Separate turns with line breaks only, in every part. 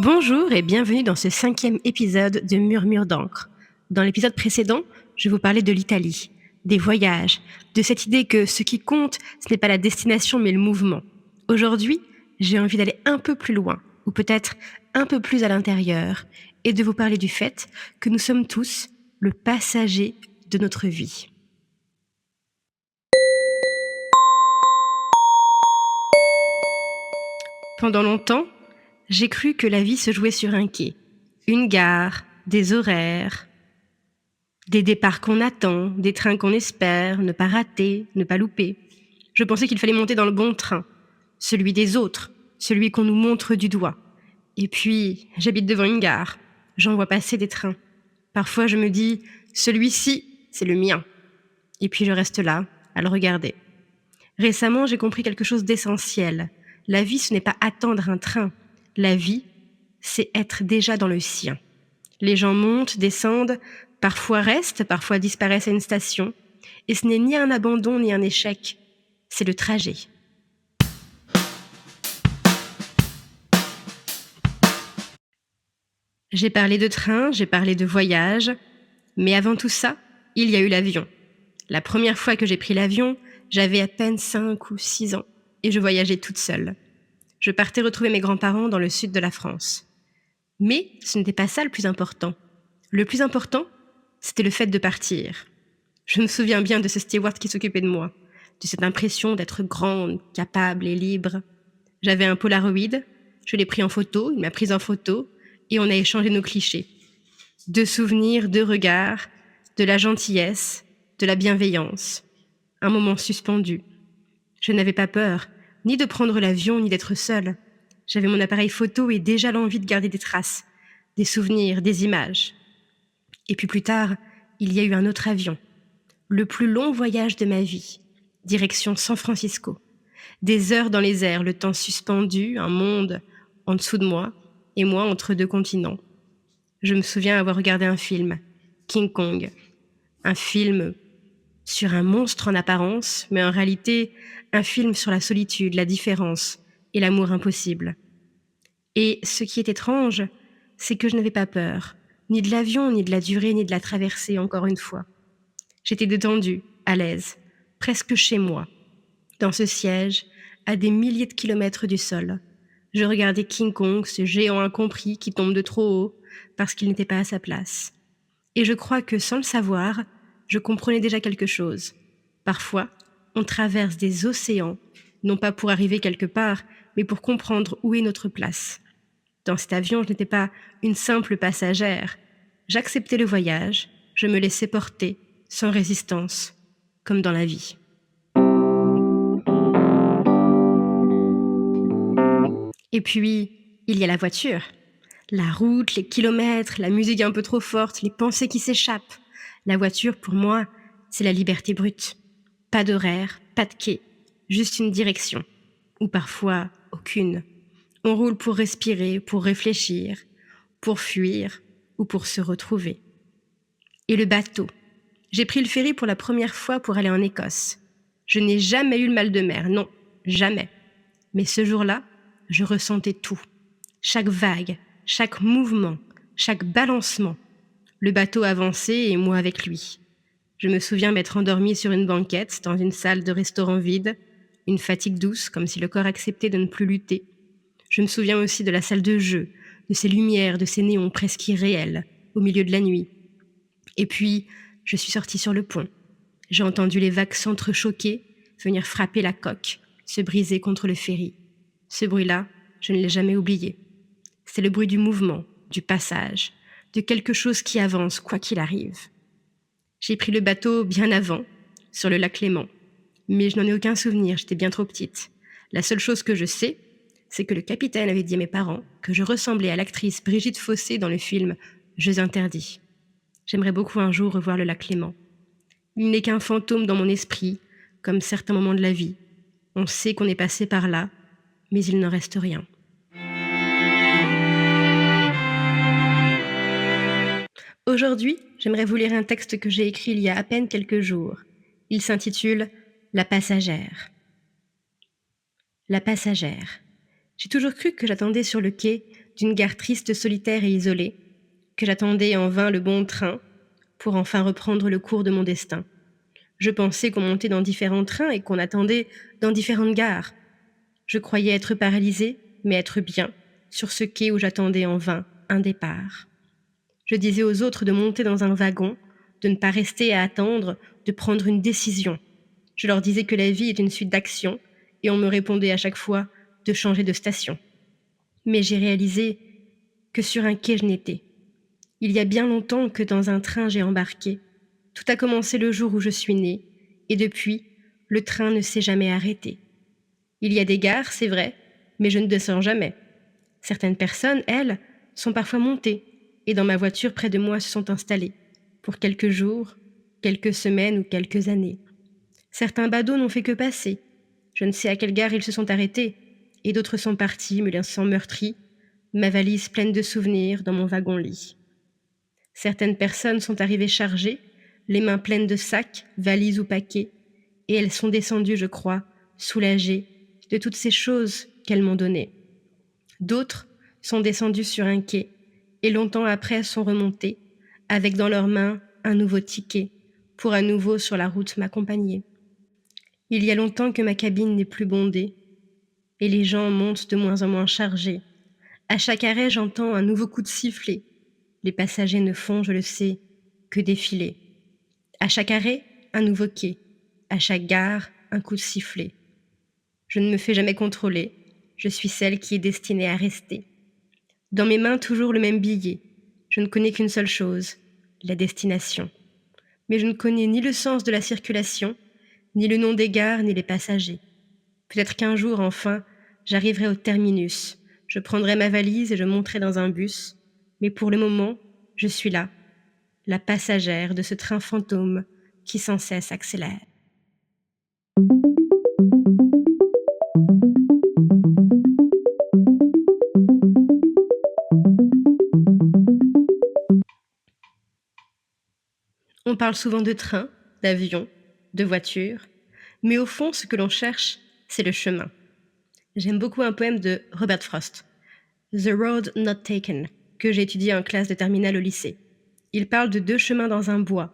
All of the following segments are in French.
Bonjour et bienvenue dans ce 5e épisode de Murmure d'encre. Dans l'épisode précédent, je vous parlais de l'Italie, des voyages, de cette idée que ce qui compte, ce n'est pas la destination mais le mouvement. Aujourd'hui, j'ai envie d'aller un peu plus loin, ou peut-être un peu plus à l'intérieur, et de vous parler du fait que nous sommes tous le passager de notre vie. Pendant longtemps, j'ai cru que la vie se jouait sur un quai. Une gare, des horaires, des départs qu'on attend, des trains qu'on espère, ne pas rater, ne pas louper. Je pensais qu'il fallait monter dans le bon train, celui des autres, celui qu'on nous montre du doigt. Et puis, j'habite devant une gare, j'en vois passer des trains. Parfois, je me dis, celui-ci, c'est le mien. Et puis, je reste là, à le regarder. Récemment, j'ai compris quelque chose d'essentiel. La vie, ce n'est pas attendre un train. La vie, c'est être déjà dans le sien. Les gens montent, descendent, parfois restent, parfois disparaissent à une station. Et ce n'est ni un abandon ni un échec, c'est le trajet. J'ai parlé de train, j'ai parlé de voyage, mais avant tout ça, il y a eu l'avion. La première fois que j'ai pris l'avion, j'avais à peine 5 ou 6 ans et je voyageais toute seule. Je partais retrouver mes grands-parents dans le sud de la France. Mais ce n'était pas ça le plus important. Le plus important, c'était le fait de partir. Je me souviens bien de ce steward qui s'occupait de moi, de cette impression d'être grande, capable et libre. J'avais un Polaroid, je l'ai pris en photo, il m'a prise en photo, et on a échangé nos clichés. 2 souvenirs, 2 regards, de la gentillesse, de la bienveillance. Un moment suspendu. Je n'avais pas peur, ni de prendre l'avion, ni d'être seule. J'avais mon appareil photo et déjà l'envie de garder des traces, des souvenirs, des images. Et puis plus tard, il y a eu un autre avion. Le plus long voyage de ma vie, direction San Francisco. Des heures dans les airs, le temps suspendu, un monde en dessous de moi, et moi entre 2 continents. Je me souviens avoir regardé un film, King Kong, un film sur un monstre en apparence, mais en réalité, un film sur la solitude, la différence et l'amour impossible. Et ce qui est étrange, c'est que je n'avais pas peur, ni de l'avion, ni de la durée, ni de la traversée, encore une fois. J'étais détendue, à l'aise, presque chez moi, dans ce siège, à des milliers de kilomètres du sol. Je regardais King Kong, ce géant incompris qui tombe de trop haut parce qu'il n'était pas à sa place. Et je crois que, sans le savoir, je comprenais déjà quelque chose. Parfois, on traverse des océans, non pas pour arriver quelque part, mais pour comprendre où est notre place. Dans cet avion, je n'étais pas une simple passagère. J'acceptais le voyage, je me laissais porter, sans résistance, comme dans la vie. Et puis, il y a la voiture. La route, les kilomètres, la musique un peu trop forte, les pensées qui s'échappent. La voiture, pour moi, c'est la liberté brute. Pas d'horaire, pas de quai, juste une direction. Ou parfois, aucune. On roule pour respirer, pour réfléchir, pour fuir ou pour se retrouver. Et le bateau. J'ai pris le ferry pour la première fois pour aller en Écosse. Je n'ai jamais eu le mal de mer, non, jamais. Mais ce jour-là, je ressentais tout. Chaque vague, chaque mouvement, chaque balancement. Le bateau avançait et moi avec lui. Je me souviens m'être endormie sur une banquette dans une salle de restaurant vide, une fatigue douce comme si le corps acceptait de ne plus lutter. Je me souviens aussi de la salle de jeu, de ces lumières, de ces néons presque irréels, au milieu de la nuit. Et puis, je suis sortie sur le pont. J'ai entendu les vagues s'entrechoquer, venir frapper la coque, se briser contre le ferry. Ce bruit-là, je ne l'ai jamais oublié. C'est le bruit du mouvement, du passage, de quelque chose qui avance, quoi qu'il arrive. J'ai pris le bateau bien avant, sur le lac Léman. Mais je n'en ai aucun souvenir, j'étais bien trop petite. La seule chose que je sais, c'est que le capitaine avait dit à mes parents que je ressemblais à l'actrice Brigitte Fossé dans le film Jeux interdits. J'aimerais beaucoup un jour revoir le lac Léman. Il n'est qu'un fantôme dans mon esprit, comme certains moments de la vie. On sait qu'on est passé par là, mais il n'en reste rien. Aujourd'hui, j'aimerais vous lire un texte que j'ai écrit il y a à peine quelques jours. Il s'intitule « La passagère ». La passagère. J'ai toujours cru que j'attendais sur le quai d'une gare triste, solitaire et isolée, que j'attendais en vain le bon train pour enfin reprendre le cours de mon destin. Je pensais qu'on montait dans différents trains et qu'on attendait dans différentes gares. Je croyais être paralysée, mais être bien, sur ce quai où j'attendais en vain un départ. Je disais aux autres de monter dans un wagon, de ne pas rester à attendre, de prendre une décision. Je leur disais que la vie est une suite d'actions, et on me répondait à chaque fois de changer de station. Mais j'ai réalisé que sur un quai je n'étais. Il y a bien longtemps que dans un train j'ai embarqué. Tout a commencé le jour où je suis née, et depuis, le train ne s'est jamais arrêté. Il y a des gares, c'est vrai, mais je ne descends jamais. Certaines personnes, elles, sont parfois montées, et dans ma voiture près de moi se sont installées, pour quelques jours, quelques semaines ou quelques années. Certains badauds n'ont fait que passer. Je ne sais à quelle gare ils se sont arrêtés, et d'autres sont partis, me laissant meurtrie, ma valise pleine de souvenirs dans mon wagon-lit. Certaines personnes sont arrivées chargées, les mains pleines de sacs, valises ou paquets, et elles sont descendues, je crois, soulagées de toutes ces choses qu'elles m'ont données. D'autres sont descendues sur un quai, et longtemps après sont remontées, avec dans leurs mains un nouveau ticket, pour à nouveau sur la route m'accompagner. Il y a longtemps que ma cabine n'est plus bondée, et les gens montent de moins en moins chargés. À chaque arrêt, j'entends un nouveau coup de sifflet. Les passagers ne font, je le sais, que défiler. À chaque arrêt, un nouveau quai. À chaque gare, un coup de sifflet. Je ne me fais jamais contrôler. Je suis celle qui est destinée à rester. Dans mes mains, toujours le même billet. Je ne connais qu'une seule chose, la destination. Mais je ne connais ni le sens de la circulation, ni le nom des gares, ni les passagers. Peut-être qu'un jour, enfin, j'arriverai au terminus. Je prendrai ma valise et je monterai dans un bus. Mais pour le moment, je suis là, la passagère de ce train fantôme qui sans cesse accélère. On parle souvent de train, d'avion, de voiture, mais au fond, ce que l'on cherche, c'est le chemin. J'aime beaucoup un poème de Robert Frost, The Road Not Taken, que j'ai étudié en classe de terminale au lycée. Il parle de deux chemins dans un bois,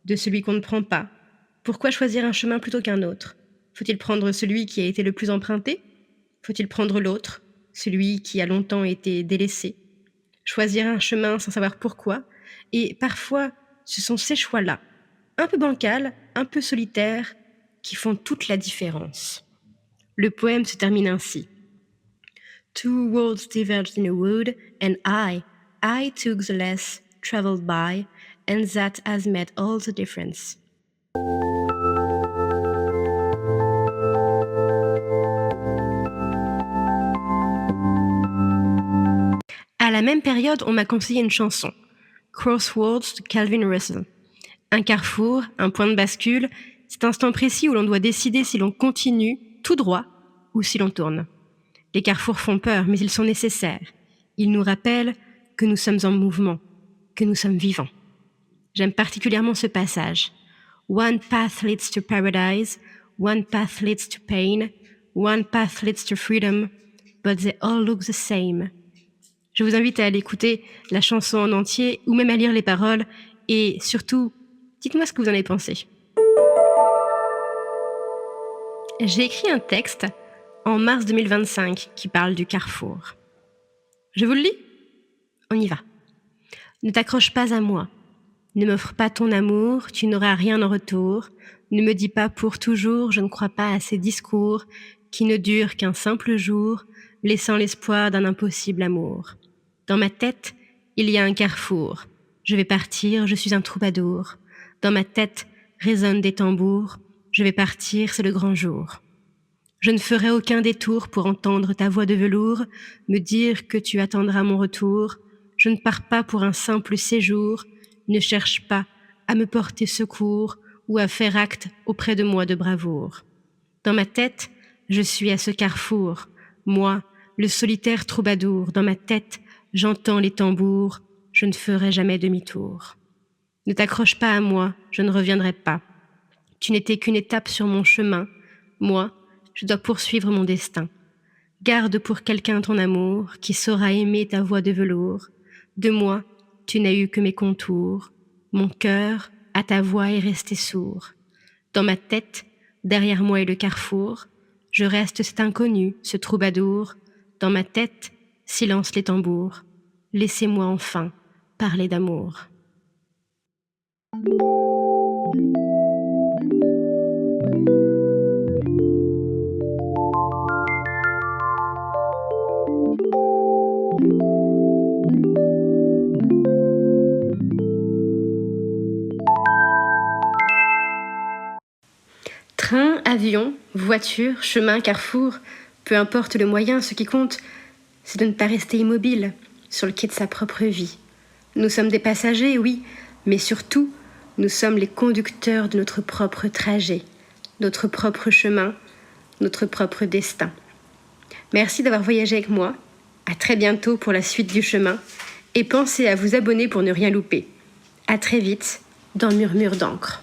de celui qu'on ne prend pas. Pourquoi choisir un chemin plutôt qu'un autre? Faut-il prendre celui qui a été le plus emprunté? Faut-il prendre l'autre, celui qui a longtemps été délaissé? Choisir un chemin sans savoir pourquoi, et parfois, ce sont ces choix-là, un peu bancals, un peu solitaires, qui font toute la différence. Le poème se termine ainsi. Two roads diverged in a wood, and I took the less traveled by, and that has made all the difference. À la même période, on m'a conseillé une chanson, Crossroads de Calvin Russell. Un carrefour, un point de bascule, cet instant précis où l'on doit décider si l'on continue tout droit ou si l'on tourne. Les carrefours font peur, mais ils sont nécessaires. Ils nous rappellent que nous sommes en mouvement, que nous sommes vivants. J'aime particulièrement ce passage. One path leads to paradise, one path leads to pain, one path leads to freedom, but they all look the same. Je vous invite à aller écouter la chanson en entier ou même à lire les paroles et surtout, dites-moi ce que vous en avez pensé. J'ai écrit un texte en mars 2025 qui parle du carrefour. Je vous le lis? On y va. Ne t'accroche pas à moi. Ne m'offre pas ton amour, tu n'auras rien en retour. Ne me dis pas pour toujours, je ne crois pas à ces discours qui ne durent qu'un simple jour, laissant l'espoir d'un impossible amour. Dans ma tête, il y a un carrefour. Je vais partir, je suis un troubadour. Dans ma tête résonnent des tambours. Je vais partir, c'est le grand jour. Je ne ferai aucun détour pour entendre ta voix de velours me dire que tu attendras mon retour. Je ne pars pas pour un simple séjour. Ne cherche pas à me porter secours ou à faire acte auprès de moi de bravoure. Dans ma tête, je suis à ce carrefour. Moi, le solitaire troubadour, dans ma tête, j'entends les tambours, je ne ferai jamais demi-tour. Ne t'accroche pas à moi, je ne reviendrai pas. Tu n'étais qu'une étape sur mon chemin. Moi, je dois poursuivre mon destin. Garde pour quelqu'un ton amour, qui saura aimer ta voix de velours. De moi, tu n'as eu que mes contours. Mon cœur, à ta voix, est resté sourd. Dans ma tête, derrière moi est le carrefour. Je reste cet inconnu, ce troubadour. Dans ma tête, silence les tambours. Laissez-moi enfin parler d'amour. Train, avion, voiture, chemin, carrefour, peu importe le moyen, ce qui compte, c'est de ne pas rester immobile sur le quai de sa propre vie. Nous sommes des passagers, oui, mais surtout, nous sommes les conducteurs de notre propre trajet, notre propre chemin, notre propre destin. Merci d'avoir voyagé avec moi. À très bientôt pour la suite du chemin. Et pensez à vous abonner pour ne rien louper. À très vite dans Murmure d'encre.